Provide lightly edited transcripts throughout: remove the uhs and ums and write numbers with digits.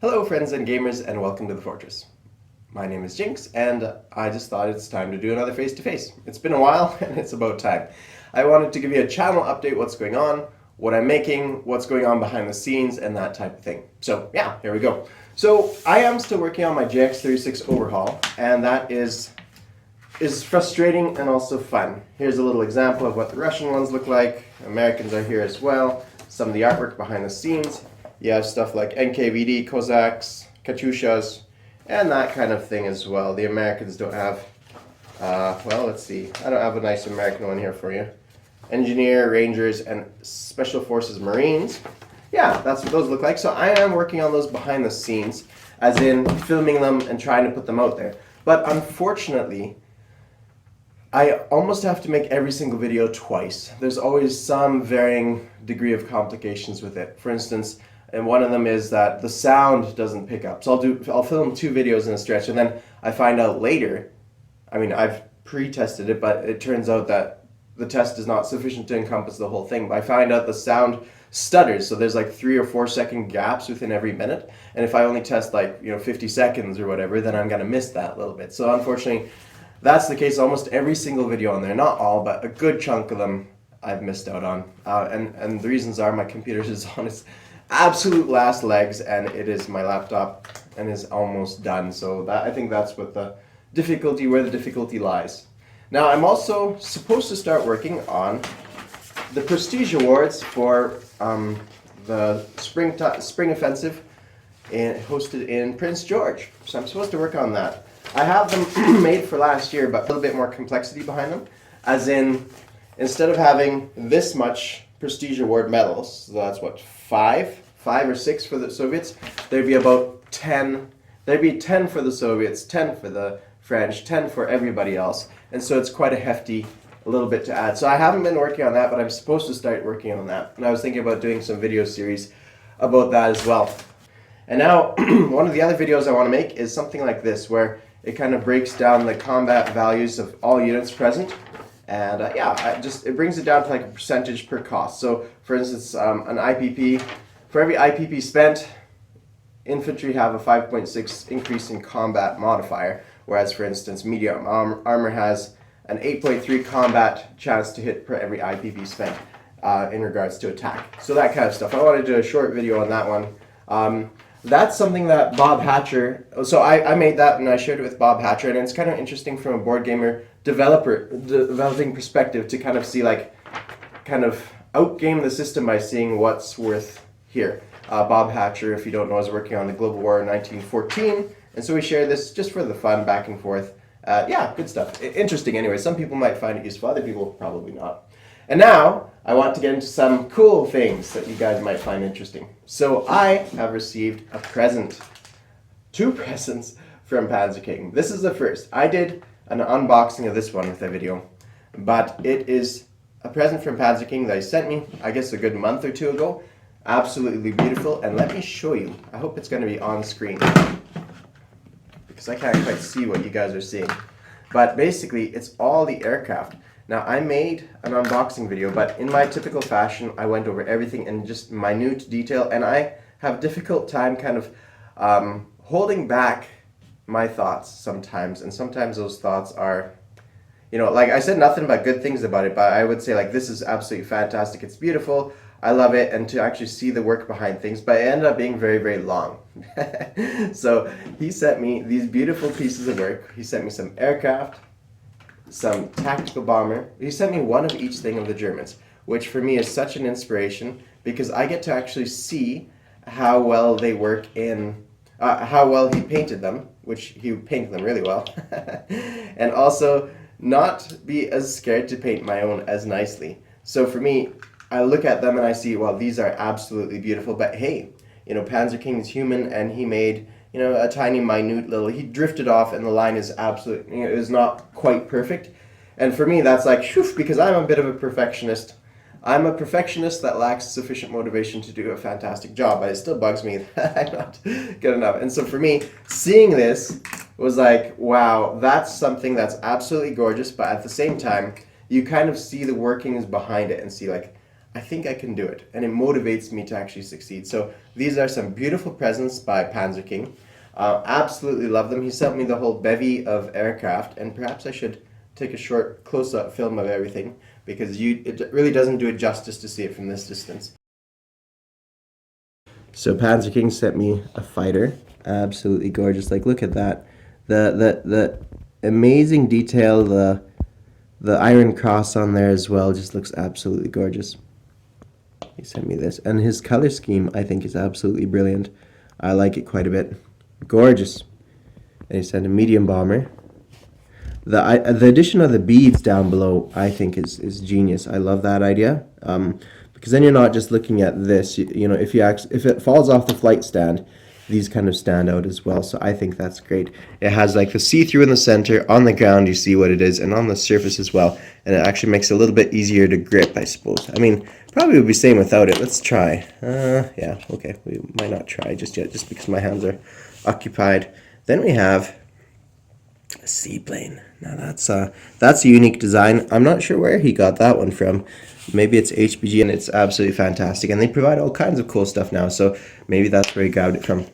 Hello friends and gamers, and welcome to the Fortress. My name is Jinx, and I just thought it's time to do another face-to-face. It's been a while, and it's about time. I wanted to give you a channel update, what's going on, what I'm making, what's going on behind the scenes, and that type of thing. So yeah, here we go. So I am still working on my JX36 overhaul, and that is frustrating and also fun. Here's a little example of what the Russian ones look like. Americans are here as well. Some of the artwork behind the scenes. You have stuff like NKVD, Cossacks, Katyushas, and that kind of thing as well. The Americans don't have, well, let's see. I don't have a nice American one here for you. Engineer, Rangers, and Special Forces Marines. Yeah, that's what those look like. So I am working on those behind the scenes, as in filming them and trying to put them out there. But unfortunately, I almost have to make every single video twice. There's always some varying degree of complications with it. For instance, and one of them is that the sound doesn't pick up. So I'll film 2 videos in a stretch, and then I find out later, I mean, I've pre-tested it, but it turns out that the test is not sufficient to encompass the whole thing. But I find out the sound stutters, so there's like 3 or 4 second gaps within every minute. And if I only test like 50 seconds or whatever, then I'm gonna miss that little bit. So unfortunately, that's the case almost every single video on there. Not all, but a good chunk of them I've missed out on. And the reasons are my computer is on its absolute last legs, and it is my laptop and is almost done. So that, I think that's what where the difficulty lies. Now I'm also supposed to start working on the Prestige Awards for the Spring Offensive hosted in Prince George. So I'm supposed to work on that. I have them made for last year, but a little bit more complexity behind them. As in, instead of having this much Prestige Award medals, so that's what, 5 or 6 for the Soviets, there'd be about 10. There'd be 10 for the Soviets, 10 for the French, 10 for everybody else. And so it's quite a little bit to add. So I haven't been working on that, but I'm supposed to start working on that. And I was thinking about doing some video series about that as well. And now, one of the other videos I want to make is something like this, where it kind of breaks down the combat values of all units present. And it brings it down to like a percentage per cost. So for instance, an IPP, for every IPP spent, infantry have a 5.6 increase in combat modifier, whereas for instance, medium armor has an 8.3 combat chance to hit per every IPP spent in regards to attack. So that kind of stuff. I want to do a short video on that one. That's something that Bob Hatcher, so I made that and I shared it with Bob Hatcher, and it's kind of interesting from a board gamer developing perspective to kind of see kind of outgame the system by seeing what's worth here. Bob Hatcher, if you don't know, is working on the Global War in 1914, and so we share this just for the fun, back and forth. Yeah, good stuff. Interesting anyway. Some people might find it useful, other people probably not. And now, I want to get into some cool things that you guys might find interesting. So I have received a present, 2 presents from Panzer King. This is the first. I did an unboxing of this one with a video, but it is a present from Panzer King that he sent me, I guess a good month or 2 ago. Absolutely beautiful, and let me show you. I hope it's going to be on screen, because I can't quite see what you guys are seeing. But basically, it's all the aircraft. Now, I made an unboxing video, but in my typical fashion, I went over everything in just minute detail, and I have difficult time kind of holding back my thoughts sometimes, and sometimes those thoughts are, like I said nothing but good things about it, but I would say this is absolutely fantastic, it's beautiful, I love it, and to actually see the work behind things, but it ended up being very, very long. So he sent me these beautiful pieces of work. He sent me some aircraft, some tactical bomber. He sent me one of each thing of the Germans, which for me is such an inspiration, because I get to actually see how well they work in, how well he painted them, which he painted them really well, and also not be as scared to paint my own as nicely. So for me, I look at them and I see, well, these are absolutely beautiful, but hey, Panzer King is human, and he made a tiny, minute little, he drifted off, and the line is absolutely, it is not quite perfect. And for me, that's like, shoof, because I'm a bit of a perfectionist. I'm a perfectionist that lacks sufficient motivation to do a fantastic job, but it still bugs me that I'm not good enough. And so for me, seeing this was like, wow, that's something that's absolutely gorgeous, but at the same time, you kind of see the workings behind it and see I think I can do it, and it motivates me to actually succeed. So these are some beautiful presents by Panzer King. Absolutely love them. He sent me the whole bevy of aircraft, and perhaps I should take a short close-up film of everything, because it really doesn't do it justice to see it from this distance. So Panzer King sent me a fighter, absolutely gorgeous. Like, look at that, the amazing detail, the Iron Cross on there as well just looks absolutely gorgeous. He sent me this, and his color scheme I think is absolutely brilliant. I like it quite a bit. Gorgeous. And he sent a medium bomber. The addition of the beads down below I think is genius. I love that idea, because then you're not just looking at this. You know, if it falls off the flight stand, these kind of stand out as well. So I think that's great. It has like the see-through in the center. On the ground you see what it is, and on the surface as well. And it actually makes it a little bit easier to grip, I suppose. I mean, probably would be same without it. Let's try. Yeah, okay. We might not try just yet, just because my hands are occupied. Then we have a seaplane. Now that's a unique design. I'm not sure where he got that one from. Maybe it's HBG, and it's absolutely fantastic. And they provide all kinds of cool stuff now, so maybe that's where he grabbed it from.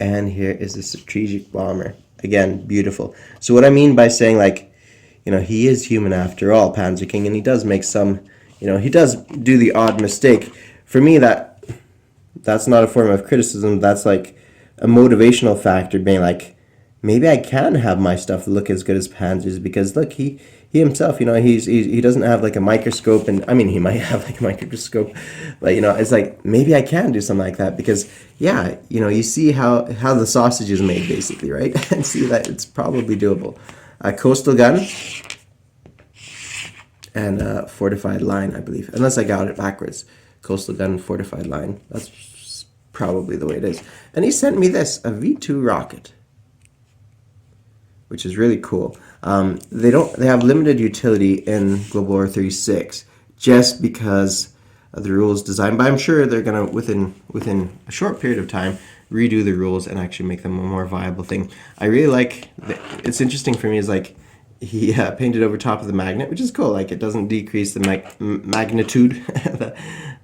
And here is the strategic bomber. Again, beautiful. So what I mean by saying, like, you know, he is human after all, Panzer King, and he does make some, you know, he does do the odd mistake. For me, that's not a form of criticism. That's like a motivational factor, being like, maybe I can have my stuff look as good as Panzer's, because look, he himself, you know, he doesn't have like a microscope, and I mean, he might have like a microscope, but you know, it's like, maybe I can do something like that, because yeah, you know, you see how the sausage is made basically, right? And see that it's probably doable. A coastal gun and a fortified line, I believe, unless I got it backwards. Coastal gun, fortified line. That's probably the way it is. And he sent me this, a V2 rocket, which is really cool. They have limited utility in Global War 36 just because of the rules design, but I'm sure they're gonna within a short period of time redo the rules and actually make them a more viable thing. I really like it's interesting for me is like he painted over top of the magnet, which is cool. Like, it doesn't decrease the magnitude,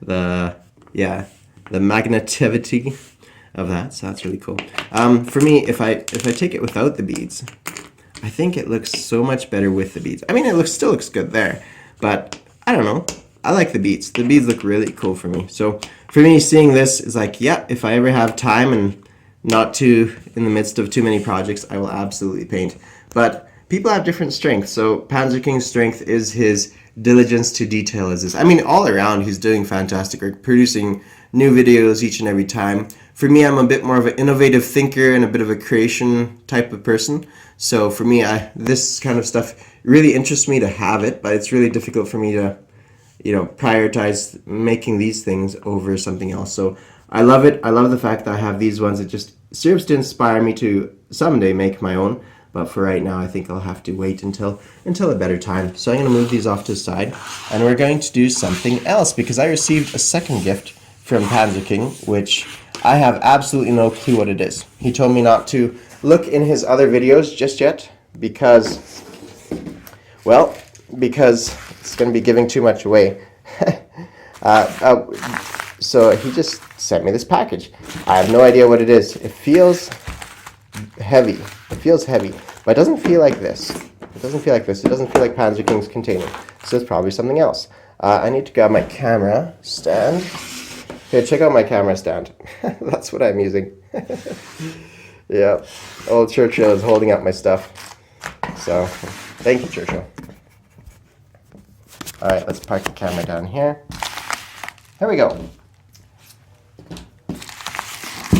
the magnetivity of that, so that's really cool. For me, if I take it without the beads, I think it looks so much better with the beads. I mean, it still looks good there, but I don't know. I like the beads. The beads look really cool for me. So for me, seeing this is like, yeah, if I ever have time and not too in the midst of too many projects, I will absolutely paint. But people have different strengths. So Panzer King's strength is his diligence to detail. I mean, all around, he's doing fantastic work, producing new videos each and every time. For me, I'm a bit more of an innovative thinker and a bit of a creation type of person. So for me, this kind of stuff really interests me to have it, but it's really difficult for me to, you know, prioritize making these things over something else. So I love it. I love the fact that I have these ones. It just serves to inspire me to someday make my own. But for right now, I think I'll have to wait until a better time. So I'm going to move these off to the side, and we're going to do something else, because I received a second gift from Panzer King, which I have absolutely no clue what it is. He told me not to look in his other videos just yet, because it's going to be giving too much away. So he just sent me this package. I have no idea what it is. It feels heavy. But it doesn't feel like this. It doesn't feel like Panzer King's container. So it's probably something else. I need to grab my camera stand. Here, check out my camera stand. That's what I'm using. Yeah, old Churchill is holding up my stuff. So, thank you, Churchill. Alright, let's park the camera down here. Here we go.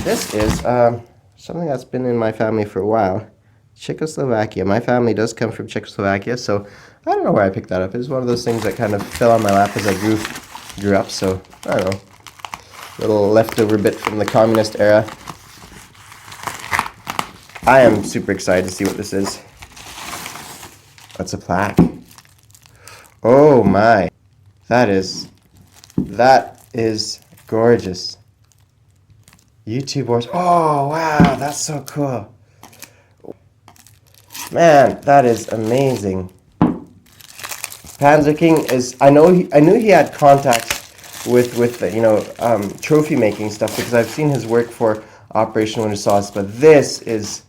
This is something that's been in my family for a while. Czechoslovakia. My family does come from Czechoslovakia, so I don't know where I picked that up. It was one of those things that kind of fell on my lap as I grew up, so I don't know. Little leftover bit from the communist era. I am super excited to see what this is. That's a plaque. Oh my. That is gorgeous. YouTube Wars. Oh wow, that's so cool. Man, that is amazing. Panzer King is, I knew he had contacts with the, trophy making stuff because I've seen his work for Operation Winter Solstice, but this is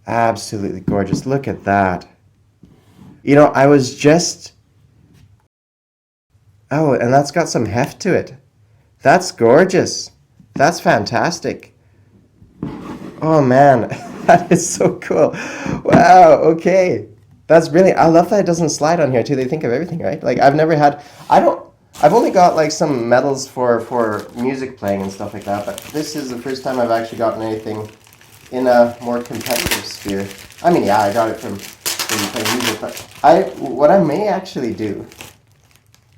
absolutely gorgeous. Look at that. I was just, oh, and that's got some heft to it. That's gorgeous. That's fantastic. Oh man, that is so cool. Wow, okay. That's brilliant. I love that it doesn't slide on here too. They think of everything, right? Like I've only got like some medals for music playing and stuff like that, but this is the first time I've actually gotten anything in a more competitive sphere. I mean, yeah, I got it from playing music, but what I may actually do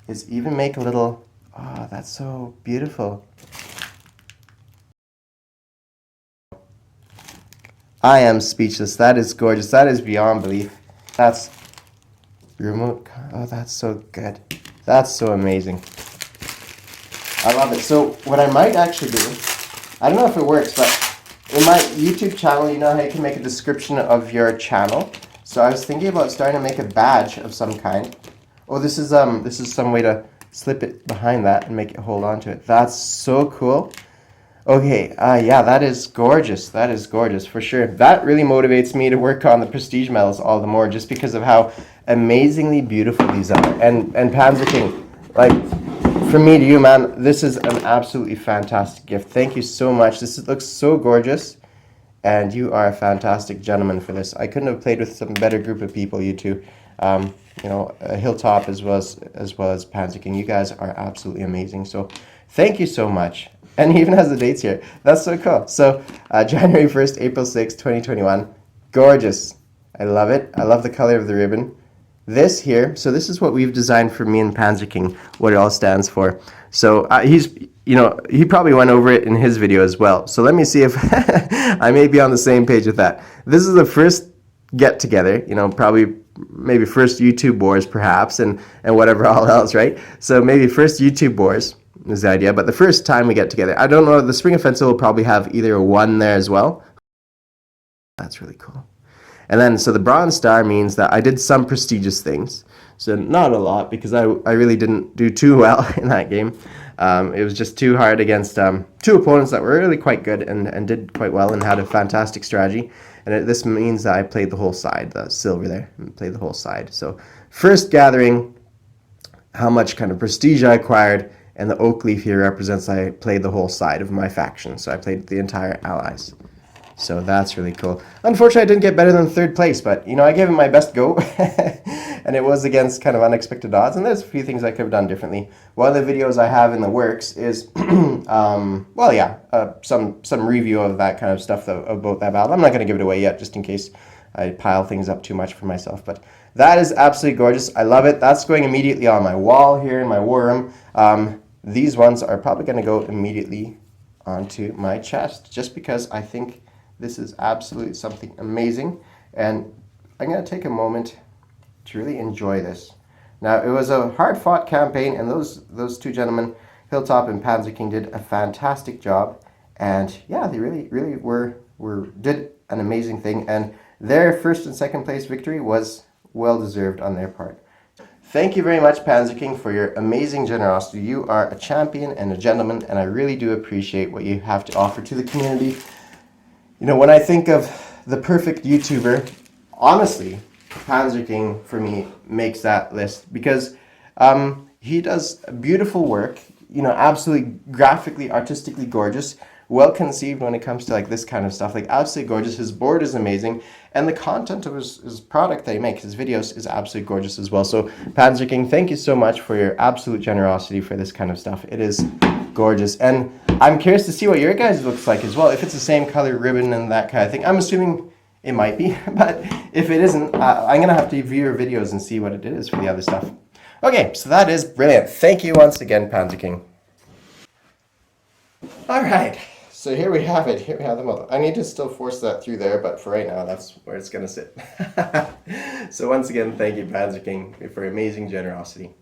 is even make a little, oh, that's so beautiful. I am speechless. That is gorgeous. That is beyond belief. That's remote. Oh, that's so good. That's so amazing. I love it. So what I might actually do, I don't know if it works, but in my YouTube channel, you know how you can make a description of your channel. So I was thinking about starting to make a badge of some kind. Oh, this is some way to slip it behind that and make it hold on to it. That's so cool. Okay, yeah, that is gorgeous. That is gorgeous for sure. That really motivates me to work on the prestige medals all the more, just because of how amazingly beautiful these are. And Panzer King, like, from me to you, man, this is an absolutely fantastic gift. Thank you so much. Looks so gorgeous, and you are a fantastic gentleman for this. I couldn't have played with some better group of people, you two. Hilltop as well as Panzer King. You guys are absolutely amazing. So thank you so much. And he even has the dates here. That's so cool. So January 1st, April 6th, 2021. Gorgeous. I love it. I love the color of the ribbon. This here, so this is what we've designed for me and Panzer King, what it all stands for. So he probably went over it in his video as well. So let me see if I may be on the same page with that. This is the first get together, probably maybe first YouTube wars perhaps, and whatever all else, right? So maybe first YouTube wars is the idea, but the first time we get together, I don't know, the Spring Offensive will probably have either a 1 there as well. That's really cool. And then, so the Bronze Star means that I did some prestigious things. So not a lot, because I really didn't do too well in that game. It was just too hard against two opponents that were really quite good and did quite well and had a fantastic strategy. And this means that I played the whole side, the silver there, and played the whole side. So first gathering, how much kind of prestige I acquired, and the oak leaf here represents I played the whole side of my faction. So I played the entire allies. So that's really cool. Unfortunately, I didn't get better than 3rd place, but I gave it my best go. And it was against kind of unexpected odds. And there's a few things I could have done differently. One of the videos I have in the works is, some review of that kind of stuff about that battle. I'm not going to give it away yet, just in case I pile things up too much for myself. But that is absolutely gorgeous. I love it. That's going immediately on my wall here in my war room. These ones are probably going to go immediately onto my chest, just because I think this is absolutely something amazing. And I'm going to take a moment to really enjoy this. Now, it was a hard-fought campaign, and those two gentlemen, Hilltop and Panzer King, did a fantastic job. And yeah, they really did an amazing thing. And their 1st and 2nd place victory was well-deserved on their part. Thank you very much, Panzer King, for your amazing generosity. You are a champion and a gentleman, and I really do appreciate what you have to offer to the community. When I think of the perfect YouTuber, honestly, Panzer King, for me, makes that list, because he does beautiful work, absolutely graphically, artistically gorgeous, well conceived when it comes to like this kind of stuff, like absolutely gorgeous. His board is amazing, and the content of his product that he makes, his videos, is absolutely gorgeous as well. So Panzer King, thank you so much for your absolute generosity for this kind of stuff. It is gorgeous, and I'm curious to see what your guys looks like as well, if it's the same color ribbon and that kind of thing. I'm assuming it might be, but if it isn't, I'm gonna have to view your videos and see what it is for the other stuff. Okay, so that is brilliant. Thank you once again, Panzer King. All right, so here we have it. Here we have the model. I need to still force that through there, but for right now, that's where it's gonna sit. So once again, thank you, Panzer King, for your amazing generosity.